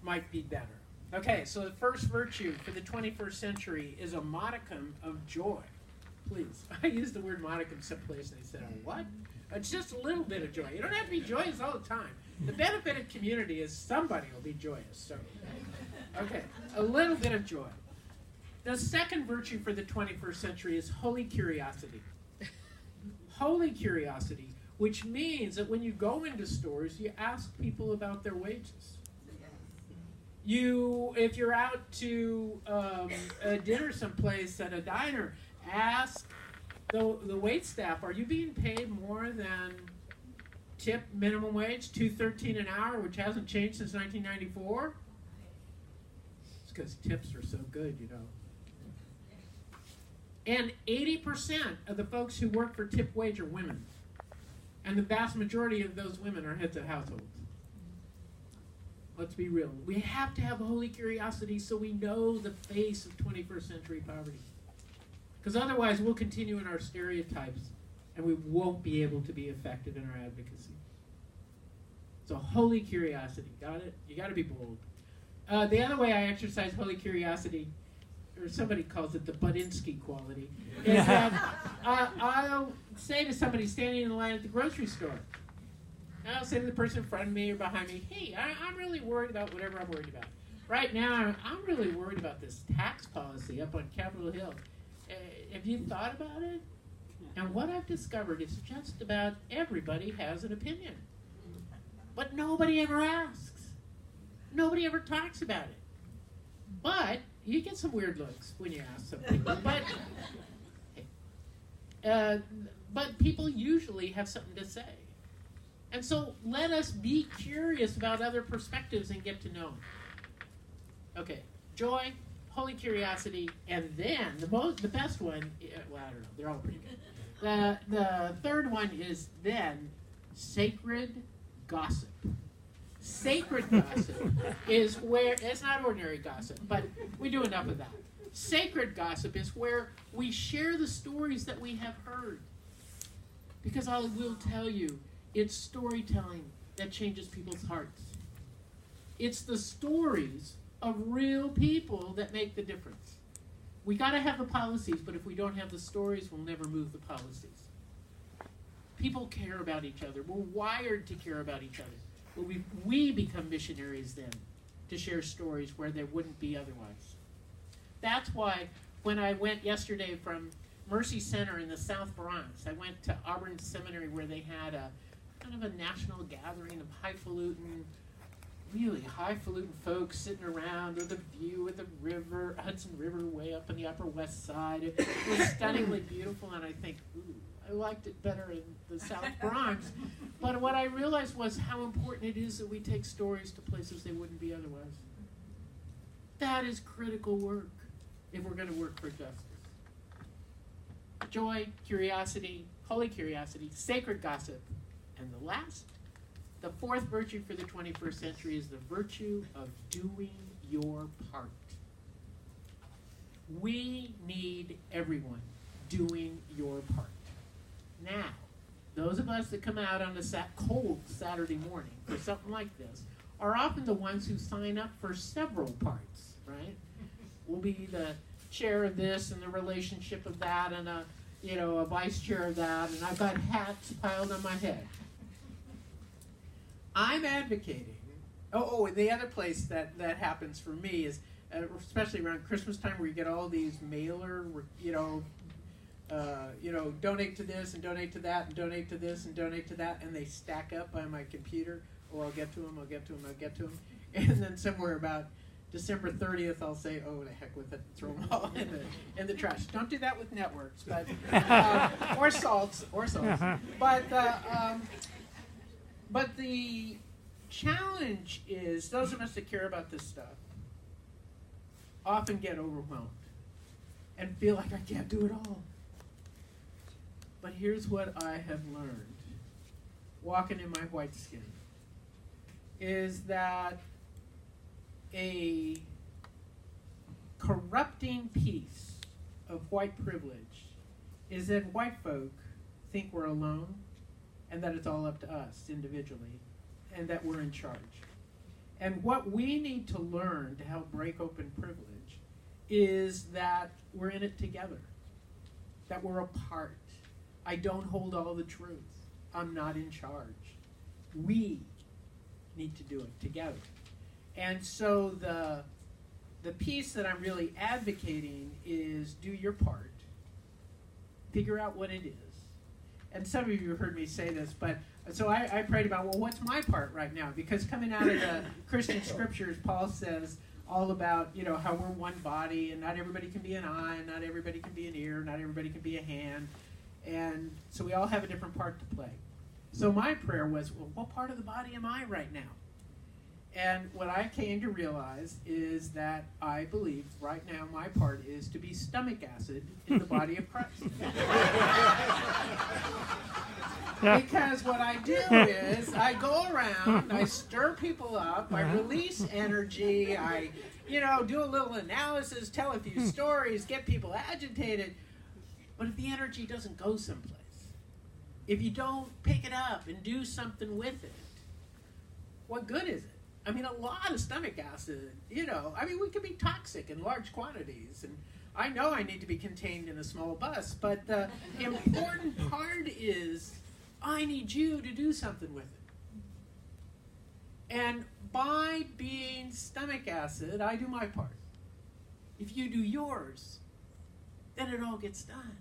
might be better. Okay, so the first virtue for the 21st century is a modicum of joy. Please. I used the word modicum someplace and they said, oh, what? It's just a little bit of joy. You don't have to be joyous all the time. The benefit of community is somebody will be joyous. So, okay, a little bit of joy. The second virtue for the 21st century is holy curiosity. Holy curiosity, which means that when you go into stores, you ask people about their wages. If you're out to a dinner someplace at a diner, ask the wait staff, are you being paid more than tip minimum wage, $2.13 an hour, which hasn't changed since 1994? It's because tips are so good, you know. And 80% of the folks who work for tip wage are women. And the vast majority of those women are heads of households. Let's be real. We have to have holy curiosity so we know the face of 21st century poverty. Because otherwise we'll continue in our stereotypes and we won't be able to be effective in our advocacy. So holy curiosity, got it? You got to be bold. The other way I exercise holy curiosity, or somebody calls it the Budinsky quality, is that I'll say to somebody standing in the line at the grocery store, I'll say to the person in front of me or behind me, hey, I'm really worried about whatever I'm worried about. Right now, I'm really worried about this tax policy up on Capitol Hill. Have you thought about it? And what I've discovered is just about everybody has an opinion. But nobody ever asks. Nobody ever talks about it. But you get some weird looks when you ask some people. But people usually have something to say. And so let us be curious about other perspectives and get to know them. Okay, joy, holy curiosity, and then the best one, well, I don't know, they're all pretty good. The third one is then sacred gossip. Sacred gossip is where, it's not ordinary gossip, but we do enough of that. Sacred gossip is where we share the stories that we have heard. Because I will tell you, it's storytelling that changes people's hearts. It's the stories of real people that make the difference. We got to have the policies, but if we don't have the stories, we'll never move the policies. People care about each other. We're wired to care about each other. But we become missionaries then to share stories where there wouldn't be otherwise. That's why when I went yesterday from Mercy Center in the South Bronx, I went to Auburn Seminary where they had a kind of a national gathering of really highfalutin folks sitting around with a view of the river, Hudson River way up in the Upper West Side. It was stunningly beautiful, and I think, ooh, I liked it better in the South Bronx. But what I realized was how important it is that we take stories to places they wouldn't be otherwise. That is critical work if we're going to work for justice. Joy, curiosity, holy curiosity, sacred gossip. And the fourth virtue for the 21st century is the virtue of doing your part. We need everyone doing your part. Now, those of us that come out on a cold Saturday morning for something like this are often the ones who sign up for several parts, right? We'll be the chair of this and the relationship of that and a vice chair of that, and I've got hats piled on my head. I'm advocating. And the other place that happens for me is, especially around Christmas time, where you get all these mailer, donate to this and donate to that and donate to this and donate to that, and they stack up on my computer. Oh, I'll get to them. And then somewhere about December 30th, I'll say, oh, the heck with it, throw them all in the trash. Don't do that with networks, but or salts. But the challenge is those of us that care about this stuff often get overwhelmed and feel like I can't do it all. But here's what I have learned, walking in my white skin, is that a corrupting piece of white privilege is that white folk think we're alone and that it's all up to us individually and that we're in charge. And what we need to learn to help break open privilege is that we're in it together, that we're a part. I don't hold all the truth. I'm not in charge. We need to do it together. And so the piece that I'm really advocating is do your part. Figure out what it is. And some of you heard me say this, but so I prayed about, well, what's my part right now? Because coming out of the Christian scriptures, Paul says all about, how we're one body, and not everybody can be an eye, and not everybody can be an ear, not everybody can be a hand. And so we all have a different part to play. So my prayer was, well, what part of the body am I right now? And what I came to realize is that I believe right now my part is to be stomach acid in the body of Christ. Because what I do is I go around, I stir people up, I release energy, I, do a little analysis, tell a few stories, get people agitated. But if the energy doesn't go someplace, if you don't pick it up and do something with it, what good is it? I mean, a lot of stomach acid, we can be toxic in large quantities. And I know I need to be contained in a small bus, but the important part is I need you to do something with it. And by being stomach acid, I do my part. If you do yours, then it all gets done.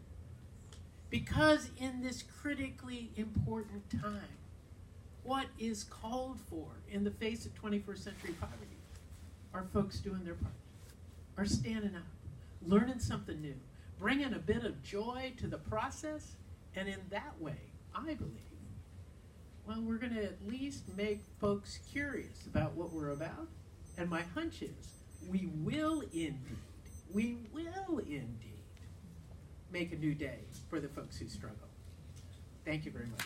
Because in this critically important time, what is called for in the face of 21st century poverty are folks doing their part, are standing up, learning something new, bringing a bit of joy to the process, and in that way, I believe, well, we're going to at least make folks curious about what we're about, and my hunch is we will indeed make a new day for the folks who struggle. Thank you very much.